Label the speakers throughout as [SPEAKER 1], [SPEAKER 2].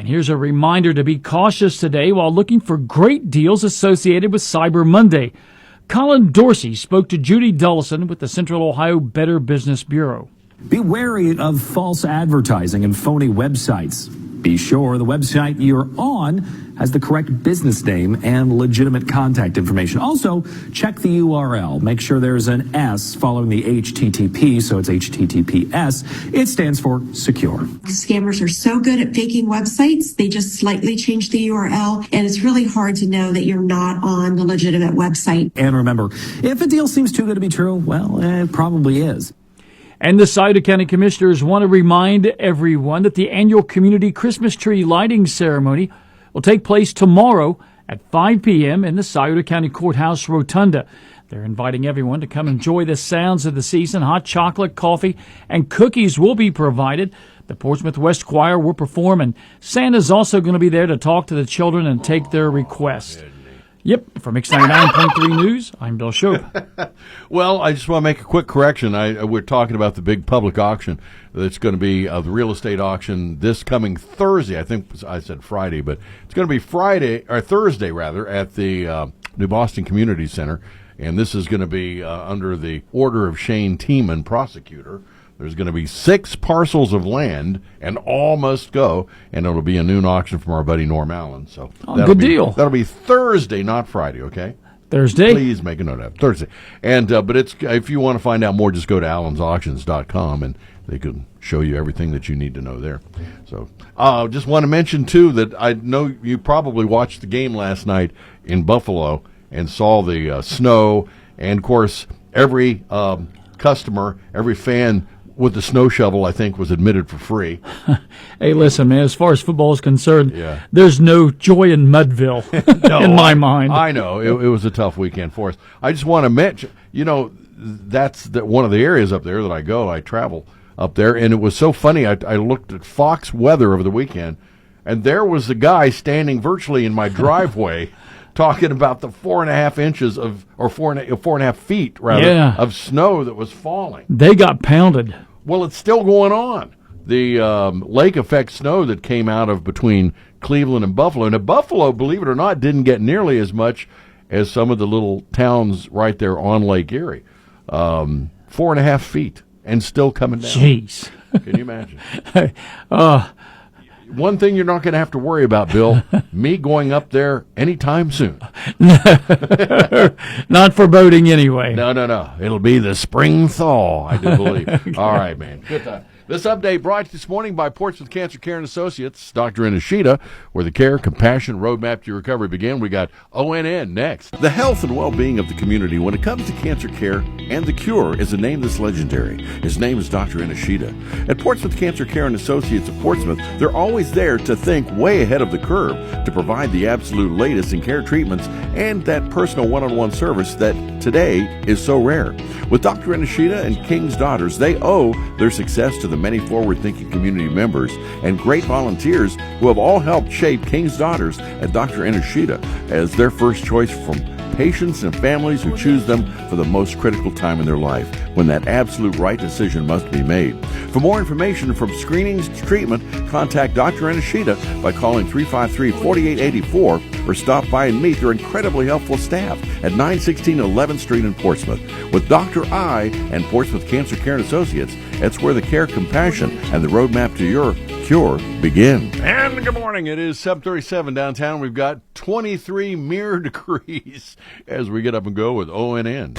[SPEAKER 1] And here's a reminder to be cautious today while looking for great deals associated with Cyber Monday. Colin Dorsey spoke to Judy Dullison with the Central Ohio Better Business Bureau.
[SPEAKER 2] Be wary of false advertising and phony websites. Be sure the website you're on has the correct business name and legitimate contact information. Also, check the URL. Make sure there's an S following the HTTP, so it's HTTPS. It stands for secure.
[SPEAKER 3] Scammers are so good at faking websites, they just slightly change the URL, and it's really hard to know that you're not on the legitimate website.
[SPEAKER 2] And remember, if a deal seems too good to be true, well, it probably is.
[SPEAKER 1] And the Scioto County Commissioners want to remind everyone that the annual community Christmas tree lighting ceremony will take place tomorrow at 5 p.m. in the Scioto County Courthouse Rotunda. They're inviting everyone to come enjoy the sounds of the season. Hot chocolate, coffee, and cookies will be provided. The Portsmouth West Choir will perform, and Santa's also going to be there to talk to the children and take their requests. Yep, from X99.3 News, I'm Bill Shope.
[SPEAKER 4] Well, I just want to make a quick correction. We're talking about the big public auction that's going to be the real estate auction this coming Thursday. I think I said Friday, but it's going to be Thursday rather, at the New Boston Community Center. And this is going to be under the order of Shane Tiemann, prosecutor. There's going to be 6 parcels of land, and all must go, and it'll be a noon auction from our buddy Norm Allen. So
[SPEAKER 1] good deal.
[SPEAKER 4] That'll be Thursday, not Friday, okay?
[SPEAKER 1] Thursday.
[SPEAKER 4] Please make a note of it. Thursday. And but it's if you want to find out more, just go to allensauctions.com, and they can show you everything that you need to know there. So just want to mention, too, that I know you probably watched the game last night in Buffalo and saw the snow, and, of course, every customer, every fan with the snow shovel, I think, was admitted for free.
[SPEAKER 1] Hey, listen, man, as far as football is concerned,
[SPEAKER 4] yeah,
[SPEAKER 1] there's no joy in Mudville in my mind.
[SPEAKER 4] I know. It was a tough weekend for us. I just want to mention, that's one of the areas up there that I go. I travel up there, and it was so funny. I looked at Fox Weather over the weekend, and there was the guy standing virtually in my driveway talking about the 4.5 inches of, or 4.5 feet, rather, of snow that was falling.
[SPEAKER 1] They got pounded.
[SPEAKER 4] Well, it's still going on. The lake effect snow that came out of between Cleveland and Buffalo. And Buffalo, believe it or not, didn't get nearly as much as some of the little towns right there on Lake Erie. 4.5 feet and still coming down.
[SPEAKER 1] Jeez.
[SPEAKER 4] Can you imagine? One thing you're not going to have to worry about, Bill, me going up there anytime soon.
[SPEAKER 1] Not foreboding anyway.
[SPEAKER 4] No. It'll be the spring thaw, I do believe. Okay. All right, man. Good time. This update brought to you this morning by Portsmouth Cancer Care and Associates, Dr. Inashita, where the care, compassion, roadmap to your recovery begin. We got ONN next. The health and well-being of the community when it comes to cancer care and the cure is a name that's legendary. His name is Dr. Inashita. At Portsmouth Cancer Care and Associates of Portsmouth, they're always there to think way ahead of the curve to provide the absolute latest in care treatments and that personal one-on-one service that today is so rare. With Dr. Inashita and King's Daughters, they owe their success to the many forward-thinking community members and great volunteers who have all helped shape King's Daughters and Dr. Inashita as their first choice from patients and families who choose them for the most critical time in their life, when that absolute right decision must be made. For more information, from screenings to treatment, contact Dr. Inashita by calling 353-4884 or stop by and meet their incredibly helpful staff at 916 11th Street in Portsmouth. With Dr. I and Portsmouth Cancer Care and Associates, it's where the care, compassion, and the roadmap to your cure begin. And good morning. It is 7:37 downtown. We've got 23 mere degrees as we get up and go with ONN.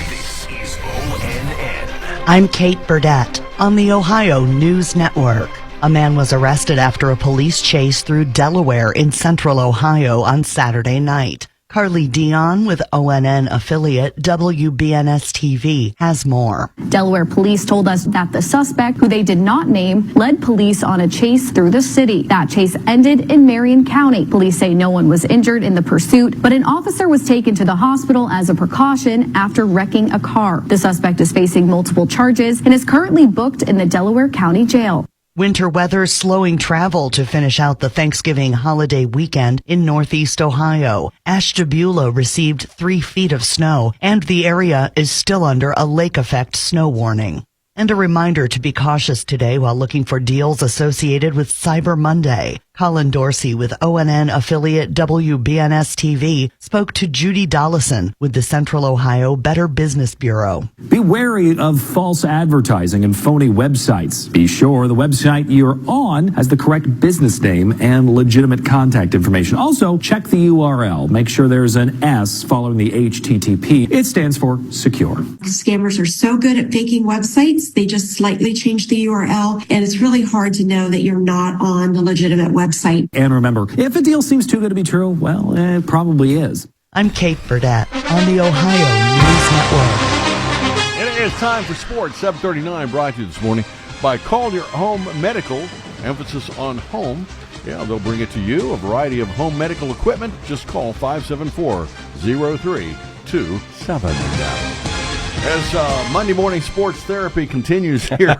[SPEAKER 5] This is ONN.
[SPEAKER 6] I'm Kate Burdett on the Ohio News Network. A man was arrested after a police chase through Delaware in central Ohio on Saturday night. Carly Dion with ONN affiliate WBNS-TV has more.
[SPEAKER 7] Delaware police told us that the suspect, who they did not name, led police on a chase through the city. That chase ended in Marion County. Police say no one was injured in the pursuit, but an officer was taken to the hospital as a precaution after wrecking a car. The suspect is facing multiple charges and is currently booked in the Delaware County Jail.
[SPEAKER 6] Winter weather slowing travel to finish out the Thanksgiving holiday weekend in Northeast Ohio. Ashtabula received 3 feet of snow, and the area is still under a lake effect snow warning. And a reminder to be cautious today while looking for deals associated with Cyber Monday. Colin Dorsey with ONN affiliate WBNS TV spoke to Judy Dollison with the Central Ohio Better Business Bureau.
[SPEAKER 2] Be wary of false advertising and phony websites. Be sure the website you're on has the correct business name and legitimate contact information. Also, check the URL. Make sure there's an S following the HTTP. It stands for secure.
[SPEAKER 3] Scammers are so good at faking websites, they just slightly change the URL, and it's really hard to know that you're not on the legitimate website.
[SPEAKER 2] And remember, if a deal seems too good to be true, well, it probably is.
[SPEAKER 6] I'm Kate Burdett on the Ohio News Network.
[SPEAKER 4] And it is time for sports. 7:39 brought to you this morning by Call Your Home Medical. Emphasis on home. Yeah, they'll bring it to you. A variety of home medical equipment. Just call 574-0327. As Monday morning sports therapy continues here.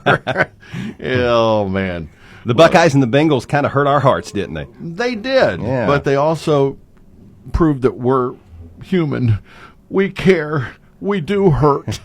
[SPEAKER 4] Oh, man.
[SPEAKER 8] The Buckeyes and the Bengals kind of hurt our hearts, didn't they?
[SPEAKER 4] They did,
[SPEAKER 8] yeah.
[SPEAKER 4] But they also proved that we're human. We care. We do hurt.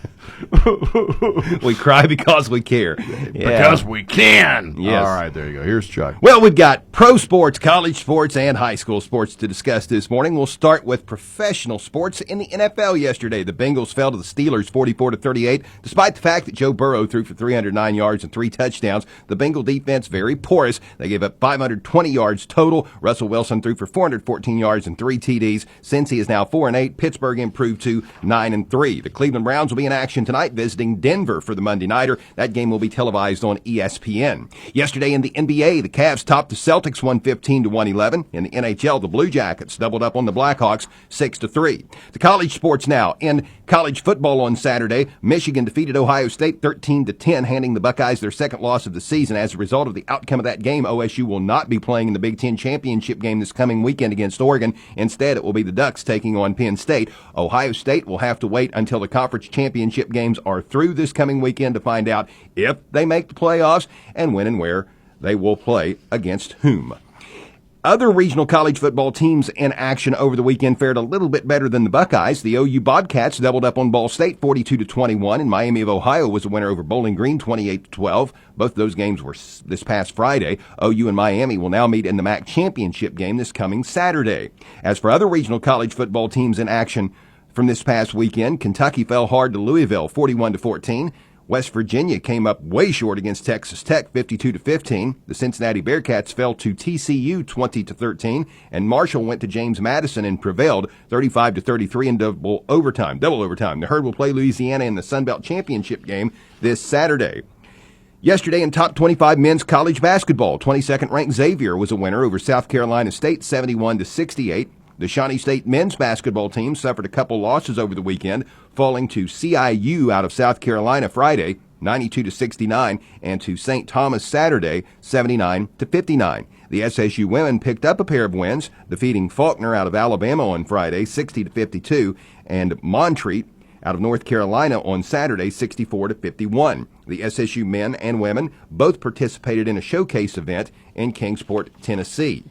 [SPEAKER 8] We cry because we care.
[SPEAKER 4] Because we can.
[SPEAKER 8] Yes.
[SPEAKER 4] All right, there you go. Here's Chuck.
[SPEAKER 8] Well, we've got pro sports, college sports, and high school sports to discuss this morning. We'll start with professional sports. In the NFL yesterday, the Bengals fell to the Steelers 44-38. Despite the fact that Joe Burrow threw for 309 yards and 3 touchdowns, the Bengal defense very porous. They gave up 520 yards total. Russell Wilson threw for 414 yards and 3 TDs. Cincy is now 4-8. Pittsburgh improved to 9-3. The Cleveland Browns will be in action tonight visiting Denver for the Monday Nighter. That game will be televised on ESPN. Yesterday in the NBA, the Cavs topped the Celtics 115-111. In the NHL, the Blue Jackets doubled up on the Blackhawks 6-3. The college sports now. In college football on Saturday, Michigan defeated Ohio State 13-10, handing the Buckeyes their second loss of the season. As a result of the outcome of that game, OSU will not be playing in the Big Ten championship game this coming weekend against Oregon. Instead, it will be the Ducks taking on Penn State. Ohio State will have to wait until the conference championship games are through this coming weekend to find out if they make the playoffs and when and where they will play against whom. Other regional college football teams in action over the weekend fared a little bit better than the Buckeyes. The OU Bobcats doubled up on Ball State 42-21, and Miami of Ohio was a winner over Bowling Green 28-12. Both of those games were this past Friday. OU and Miami will now meet in the MAC championship game this coming Saturday. As for other regional college football teams in action from this past weekend, Kentucky fell hard to Louisville 41-14. West Virginia came up way short against Texas Tech 52-15. The Cincinnati Bearcats fell to TCU 20-13, and Marshall went to James Madison and prevailed 35-33 in double overtime. The Herd will play Louisiana in the Sun Belt Championship game this Saturday. Yesterday in top 25 men's college basketball, 22nd ranked Xavier was a winner over South Carolina State 71-68. The Shawnee State men's basketball team suffered a couple losses over the weekend, falling to CIU out of South Carolina Friday, 92-69, and to St. Thomas Saturday, 79-59. The SSU women picked up a pair of wins, defeating Faulkner out of Alabama on Friday, 60-52, and Montreat out of North Carolina on Saturday, 64-51. The SSU men and women both participated in a showcase event in Kingsport, Tennessee.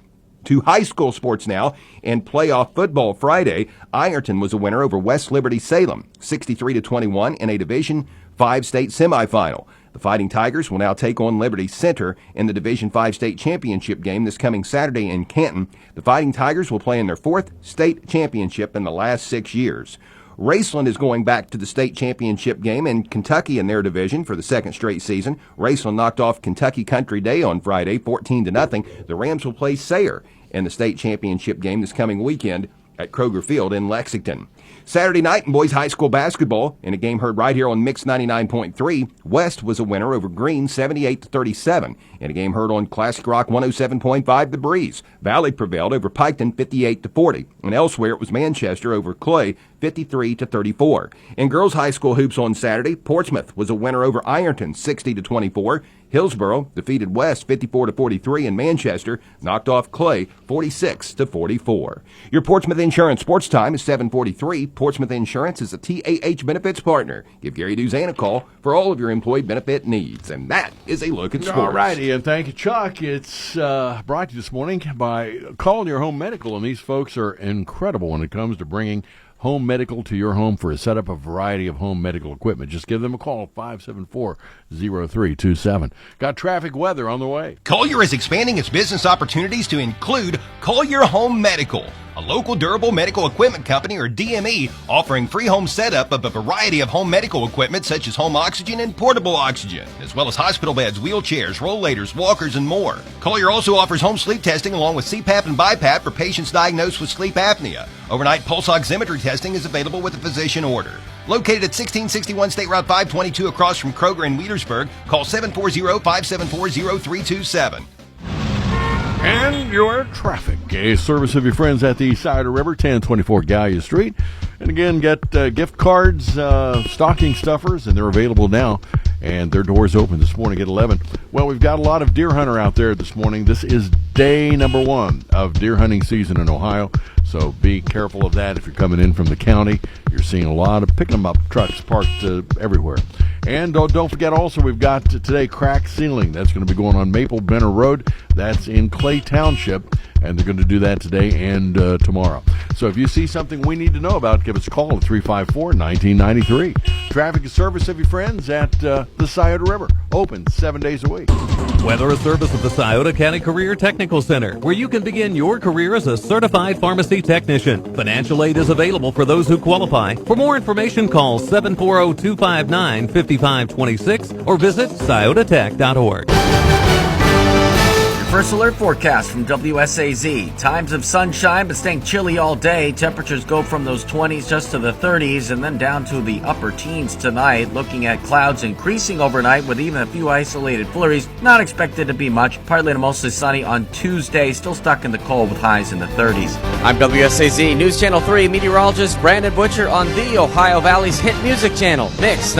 [SPEAKER 8] To high school sports now. In playoff football Friday, Ironton was a winner over West Liberty Salem, 63-21 in a Division V state semifinal. The Fighting Tigers will now take on Liberty Center in the Division V state championship game this coming Saturday in Canton. The Fighting Tigers will play in their 4th state championship in the last 6 years. Raceland is going back to the state championship game in Kentucky in their division for the 2nd straight season. Raceland knocked off Kentucky Country Day on Friday, 14-0. The Rams will play Sayre in the state championship game this coming weekend at Kroger Field in Lexington. Saturday night in boys high school basketball, in a game heard right here on Mix 99.3, West was a winner over Green 78-37. In a game heard on Classic Rock 107.5, The Breeze, Valley prevailed over Piketon 58-40. And elsewhere it was Manchester over Clay 53-34. In girls high school hoops on Saturday, Portsmouth was a winner over Ironton 60-24. Hillsborough defeated West 54-43, and Manchester knocked off Clay 46-44. Your Portsmouth Insurance Sports Time is 7:43. Portsmouth Insurance is a TAH benefits partner. Give Gary Duzan a call for all of your employee benefit needs. And that is a look at sports.
[SPEAKER 4] All righty, and thank you, Chuck. It's brought to you this morning by Call Your Home Medical, and these folks are incredible when it comes to bringing home medical to your home for a setup of a variety of home medical equipment. Just give them a call, 574-0327. Got traffic weather on the way.
[SPEAKER 8] Collier is expanding its business opportunities to include Collier Home Medical, a local durable medical equipment company, or DME, offering free home setup of a variety of home medical equipment such as home oxygen and portable oxygen, as well as hospital beds, wheelchairs, rollators, walkers, and more. Collier also offers home sleep testing along with CPAP and BiPAP for patients diagnosed with sleep apnea. Overnight pulse oximetry testing is available with a physician order. Located at 1661 State Route 522 across from Kroger in Wheelersburg, call 740-574-0327.
[SPEAKER 4] And your traffic. A service of your friends at the side of the river, 1024 Gallia Street. And again, get gift cards, stocking stuffers, and they're available now. And their doors open this morning at 11. Well, we've got a lot of deer hunter out there this morning. This is day number 1 of deer hunting season in Ohio. So be careful of that if you're coming in from the county. You're seeing a lot of picking them up trucks parked everywhere. And don't forget also, we've got today crack sealing. That's going to be going on Maple Benner Road. That's in Clay Township. And they're going to do that today and tomorrow. So if you see something we need to know about, give us a call at 354-1993. Traffic and service of your friends at the Scioto River. Open 7 days a week.
[SPEAKER 9] Weather service of the Scioto County Career Technical Center, where you can begin your career as a certified pharmacy technician. Financial aid is available for those who qualify. For more information, call 740-259-5526 or visit sciototech.org.
[SPEAKER 10] First alert forecast from WSAZ. Times of sunshine, but staying chilly all day. Temperatures go from those 20s just to the 30s and then down to the upper teens tonight. Looking at clouds increasing overnight with even a few isolated flurries. Not expected to be much. Partly to mostly sunny on Tuesday. Still stuck in the cold with highs in the 30s.
[SPEAKER 11] I'm WSAZ News Channel 3 meteorologist Brandon Butcher on the Ohio Valley's hit music channel, Mix